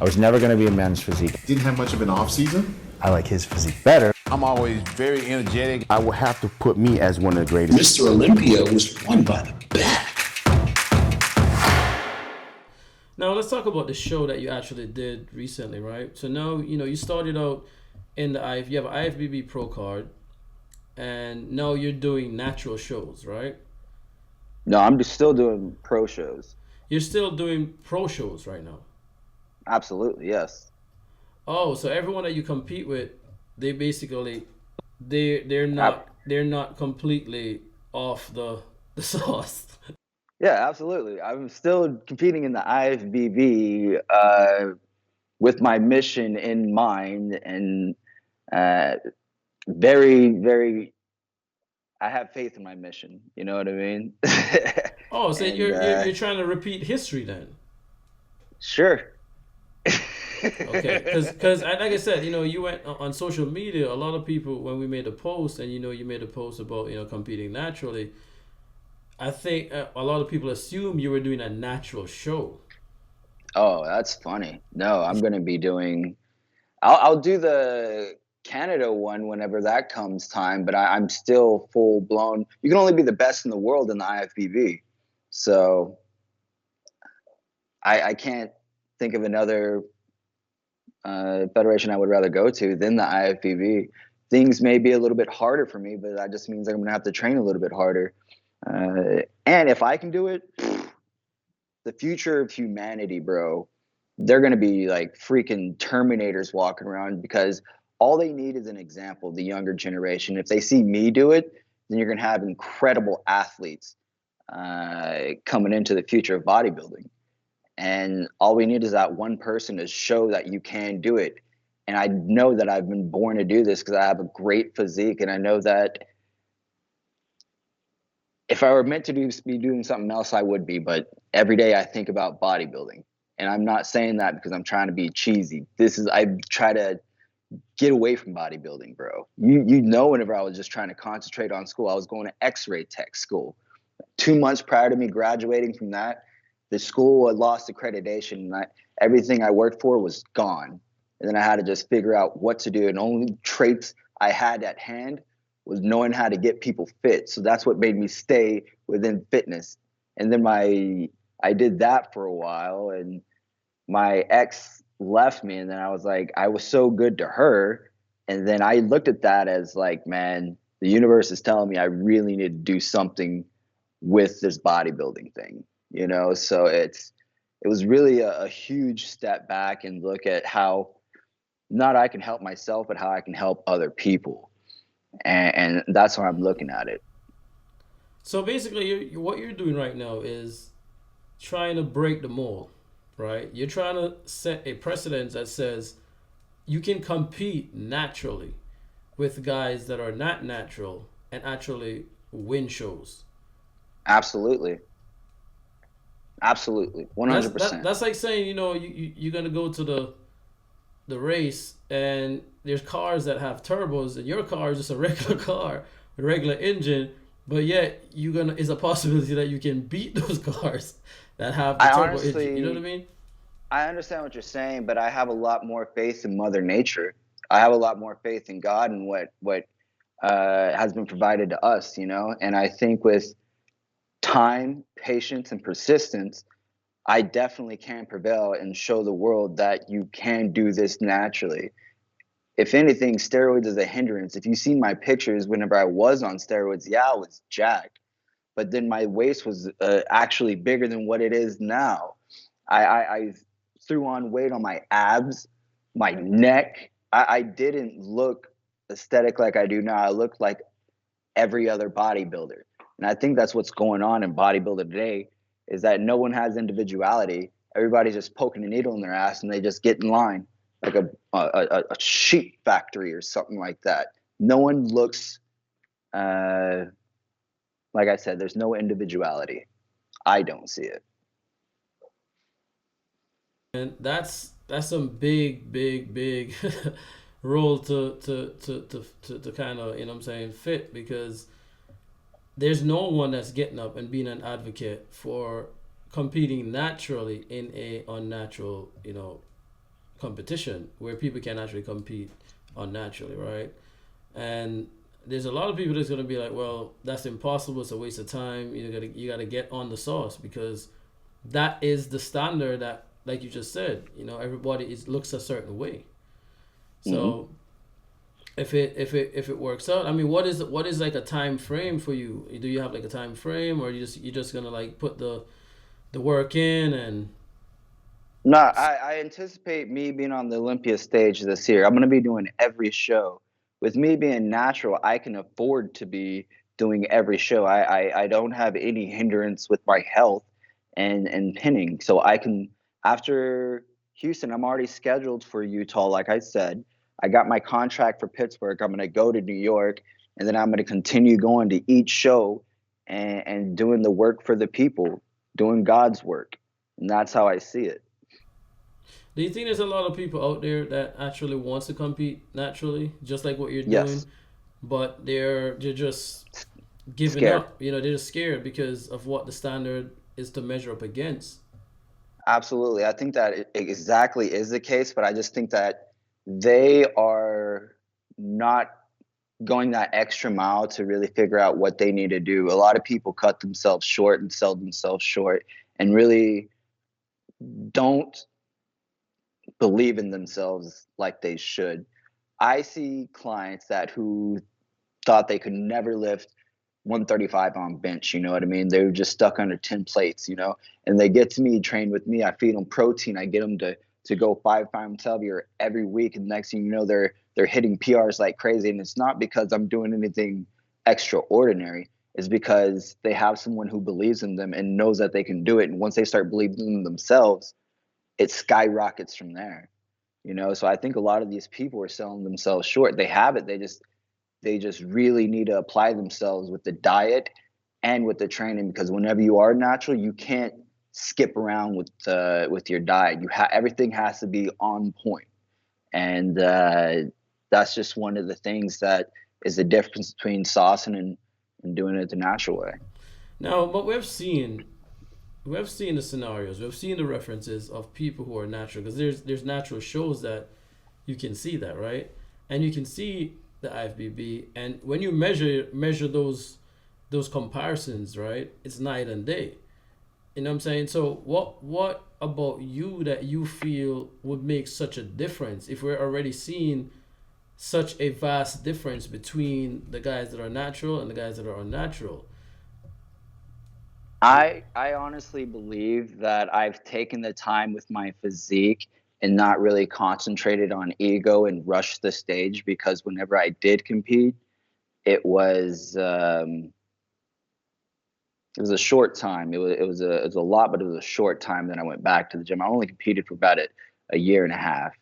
I was never going to be a men's physique. Didn't have much of an off season. I like his physique better. I'm always very energetic. I will have to put me as one of the greatest. Mr. Olympia was won by the back. Now let's talk about the show that you actually did recently, right? So now, you started out in you have an IFBB Pro card, and now you're doing natural shows, right? No, I'm just still doing pro shows. You're still doing pro shows right now? Absolutely, yes. Oh, so everyone that you compete with, they basically they're not completely off the sauce. Yeah, absolutely. I'm still competing in the IFBB with my mission in mind, and very, very. I have faith in my mission. You know what I mean? Oh, so you're trying to repeat history then? Sure. Okay, because like I said, you went on social media. A lot of people, when we made a post, and you made a post about competing naturally, I think a lot of people assume you were doing a natural show. Oh, that's funny. No, I'm gonna be doing. I'll do the Canada one whenever that comes time, but I'm still full blown. You can only be the best in the world in the IFBB, so I can't think of another federation I would rather go to than the IFBB. Things may be a little bit harder for me, but that just means I'm going to have to train a little bit harder. And if I can do it, the future of humanity, bro, they're going to be like freaking Terminators walking around, because all they need is an example, the younger generation. If they see me do it, then you're going to have incredible athletes coming into the future of bodybuilding. And all we need is that one person to show that you can do it. And I know that I've been born to do this because I have a great physique. And I know that if I were meant to be doing something else, I would be. But every day I think about bodybuilding. And I'm not saying that because I'm trying to be cheesy. I try to get away from bodybuilding, bro. You know, whenever I was just trying to concentrate on school, I was going to X-ray tech school. 2 months prior to me graduating from that, the school had lost accreditation, and everything I worked for was gone. And then I had to just figure out what to do. And only traits I had at hand was knowing how to get people fit. So that's what made me stay within fitness. And then I did that for a while, and my ex left me. And then I was like, I was so good to her. And then I looked at that as like, man, the universe is telling me I really need to do something with this bodybuilding thing. So it was really a huge step back and look at how not I can help myself, but how I can help other people. And that's how I'm looking at it. So basically, what you're doing right now is trying to break the mold, right? You're trying to set a precedent that says you can compete naturally with guys that are not natural and actually win shows. Absolutely. 100%. That's like saying, you're going to go to the race, and there's cars that have turbos, and your car is just a regular car, a regular engine, but yet it's a possibility that you can beat those cars that have the turbo engine. You know what I mean? I understand what you're saying, but I have a lot more faith in Mother Nature. I have a lot more faith in God and what has been provided to us, And I think with time, patience, and persistence, I definitely can prevail and show the world that you can do this naturally. If anything, steroids is a hindrance. If you've seen my pictures whenever I was on steroids, yeah, I was jacked. But then my waist was actually bigger than what it is now. I threw on weight on my abs, my neck. I didn't look aesthetic like I do now. I looked like every other bodybuilder. And I think that's what's going on in bodybuilder today, is that no one has individuality. Everybody's just poking a needle in their ass, and they just get in line like a sheep factory or something like that. No one looks, like I said, there's no individuality. I don't see it. And that's some big role to kind of, fit, because there's no one that's getting up and being an advocate for competing naturally in a unnatural, competition where people can actually compete unnaturally, right? And there's a lot of people that's gonna be like, well, that's impossible. It's a waste of time. You gotta get on the sauce because that is the standard that, like you just said, everybody looks a certain way. So if it works out, I mean, what is like a time frame for you? Do you have like a time frame, or you're just gonna like put the work in and? No, I anticipate me being on the Olympia stage this year. I'm going to be doing every show. With me being natural, I can afford to be doing every show. I don't have any hindrance with my health and pinning. So I can, after Houston, I'm already scheduled for Utah, like I said. I got my contract for Pittsburgh. I'm going to go to New York, and then I'm going to continue going to each show and doing the work for the people, doing God's work. And that's how I see it. Do you think there's a lot of people out there that actually wants to compete naturally, just like what you're doing, Yes. but they're just giving Scared. up? They're just scared because of what the standard is to measure up against. Absolutely. I think that it exactly is the case, but I just think that they are not going that extra mile to really figure out what they need to do. A lot of people cut themselves short and sell themselves short and really don't believe in themselves like they should. I see clients who thought they could never lift 135 on bench, you know what I mean? They were just stuck under 10 plates, and they get to me, train with me, I feed them protein, I get them to go 5 pounds heavier every week, and next thing you know, they're hitting PRs like crazy. And it's not because I'm doing anything extraordinary. It's because they have someone who believes in them and knows that they can do it. And once they start believing in themselves, it skyrockets from there. So I think a lot of these people are selling themselves short. They have it. They just really need to apply themselves with the diet and with the training, because whenever you are natural, you can't skip around with your diet. Everything has to be on point. And that's just one of the things that is the difference between saucing and doing it the natural way. Now, but we've seen the scenarios, we've seen the references of people who are natural, because there's natural shows that you can see that, right? And you can see the IFBB, and when you measure those comparisons, right, it's night and day. You know what I'm saying? So what about you that you feel would make such a difference if we're already seeing such a vast difference between the guys that are natural and the guys that are unnatural? I honestly believe that I've taken the time with my physique and not really concentrated on ego and rushed the stage, because whenever I did compete, it was a short time. It was a lot, but it was a short time. Then I went back to the gym. I only competed for about a year and a half,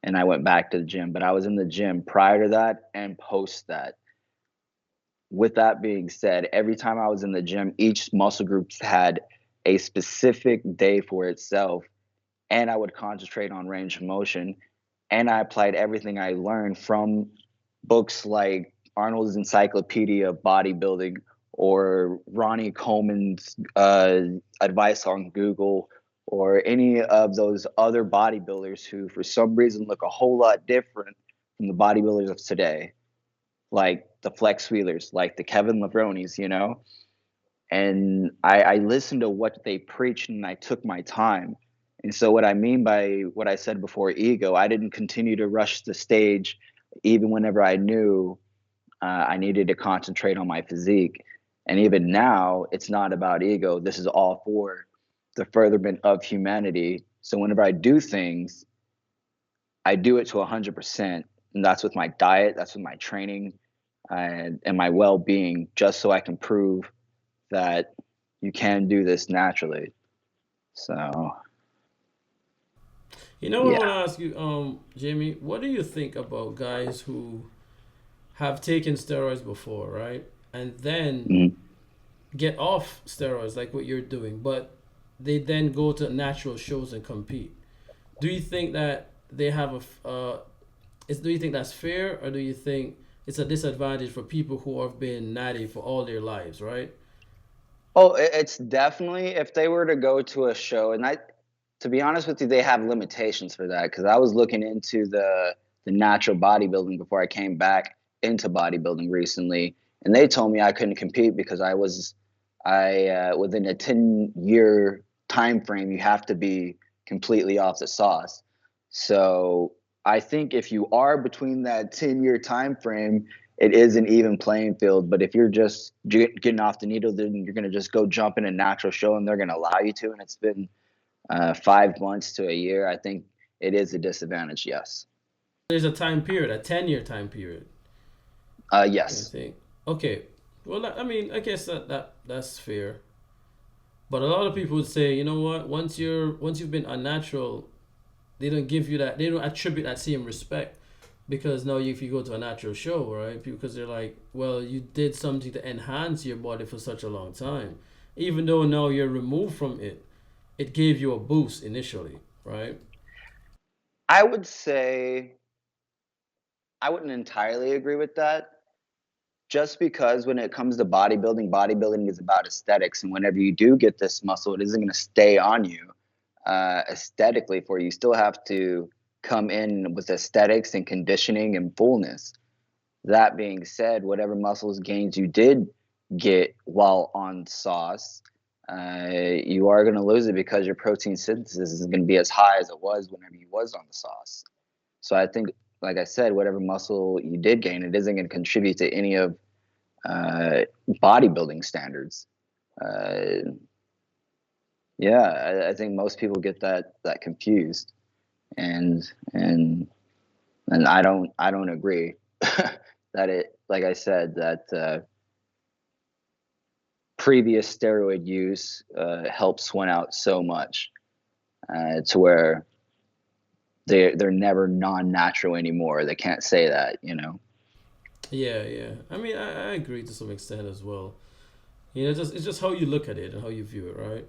and I went back to the gym. But I was in the gym prior to that and post that. With that being said, every time I was in the gym, each muscle group had a specific day for itself, and I would concentrate on range of motion, and I applied everything I learned from books like Arnold's Encyclopedia of Bodybuilding or Ronnie Coleman's advice on Google, or any of those other bodybuilders who for some reason look a whole lot different from the bodybuilders of today, like the Flex Wheelers, like the Kevin Lavronis, and I listened to what they preached, and I took my time. And so what I mean by what I said before, ego, I didn't continue to rush the stage even whenever I knew I needed to concentrate on my physique. And even now, it's not about ego. This is all for the furtherment of humanity. So whenever I do things, I do it to 100%. And that's with my diet, that's with my training, and my well-being, just so I can prove that you can do this naturally. So, I want to ask you, Jamie, what do you think about guys who have taken steroids before, right? And then get off steroids like what you're doing, but they then go to natural shows and compete. Do you think that they have do you think that's fair, or do you think it's a disadvantage for people who have been natty for all their lives, right? Oh, it's definitely, if they were to go to a show, and To be honest with you, they have limitations for that, because I was looking into the natural bodybuilding before I came back into bodybuilding recently, and they told me I couldn't compete because I within a 10-year time frame, you have to be completely off the sauce. So I think if you are between that 10-year time frame, it is an even playing field. But if you're just getting off the needle, then you're going to just go jump in a natural show and they're going to allow you to. And it's been 5 months to a year. I think it is a disadvantage, yes. There's a time period, a 10-year time period. Yes. I think. Okay. Well, I mean, I guess that's fair. But a lot of people would say, you know what? Once you've been unnatural, they don't give you that. They don't attribute that same respect, because now if you go to a natural show, right? Because they're like, well, you did something to enhance your body for such a long time, even though now you're removed from it. It gave you a boost initially, right? I would say I wouldn't entirely agree with that. Just because when it comes to bodybuilding, bodybuilding is about aesthetics, and whenever you do get this muscle, it isn't going to stay on you aesthetically for you. You still have to come in with aesthetics and conditioning and fullness. That being said, whatever muscles gains you did get while on sauce, you are going to lose it because your protein synthesis isn't going to be as high as it was whenever you was on the sauce. So I think, like I said, whatever muscle you did gain, it isn't going to contribute to any of bodybuilding standards. Yeah, I think most people get that confused, and I don't agree that it, like I said, that previous steroid use helps one out so much to where they're never non-natural anymore. They can't say that, you know. Yeah. I mean, I agree to some extent as well. You know, it's just how you look at it and how you view it, right?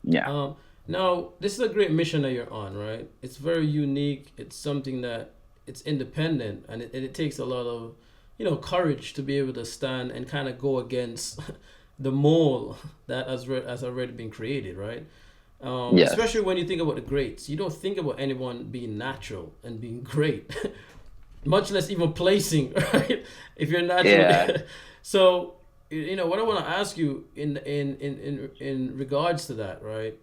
Yeah. Now, this is a great mission that you're on, right? It's very unique. It's something that it's independent, and it takes a lot of, courage to be able to stand and kind of go against the mold that has already been created, right? Yes. Especially when you think about the greats. You don't think about anyone being natural and being great, much less even placing, right? If you're natural. Yeah. So, what I want to ask you in regards to that, right?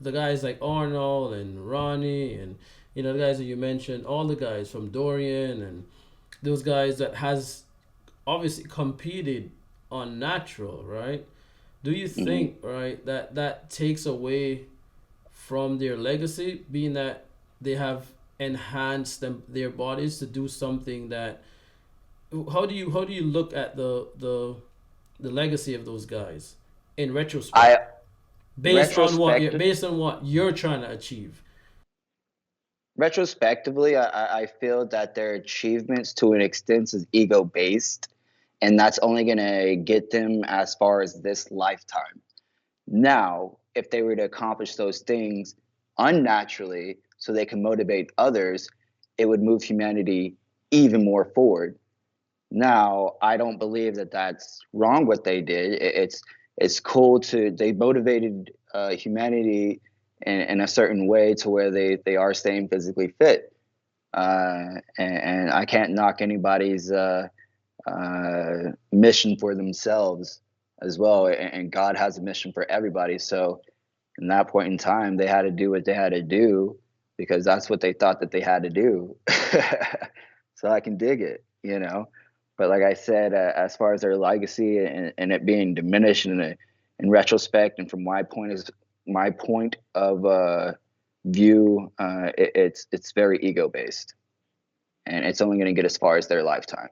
The guys like Arnold and Ronnie and, the guys that you mentioned, all the guys from Dorian and those guys that has obviously competed on natural, right? Do you think, right, that takes away from their legacy, being that they have enhanced their bodies to do something that, how do you look at the legacy of those guys in retrospect, based on what you're trying to achieve? Retrospectively, I feel that their achievements to an extent is ego based, and that's only going to get them as far as this lifetime. Now, if they were to accomplish those things unnaturally so they can motivate others, it would move humanity even more forward. Now, I don't believe that that's wrong what they did. It's cool they motivated humanity in a certain way to where they are staying physically fit. And I can't knock anybody's mission for themselves as well. And God has a mission for everybody. So in that point in time, they had to do what they had to do because that's what they thought that they had to do. So I can dig it, But like I said, as far as their legacy and it being diminished in retrospect, and from my point of view, it's very ego based, and it's only going to get as far as their lifetime.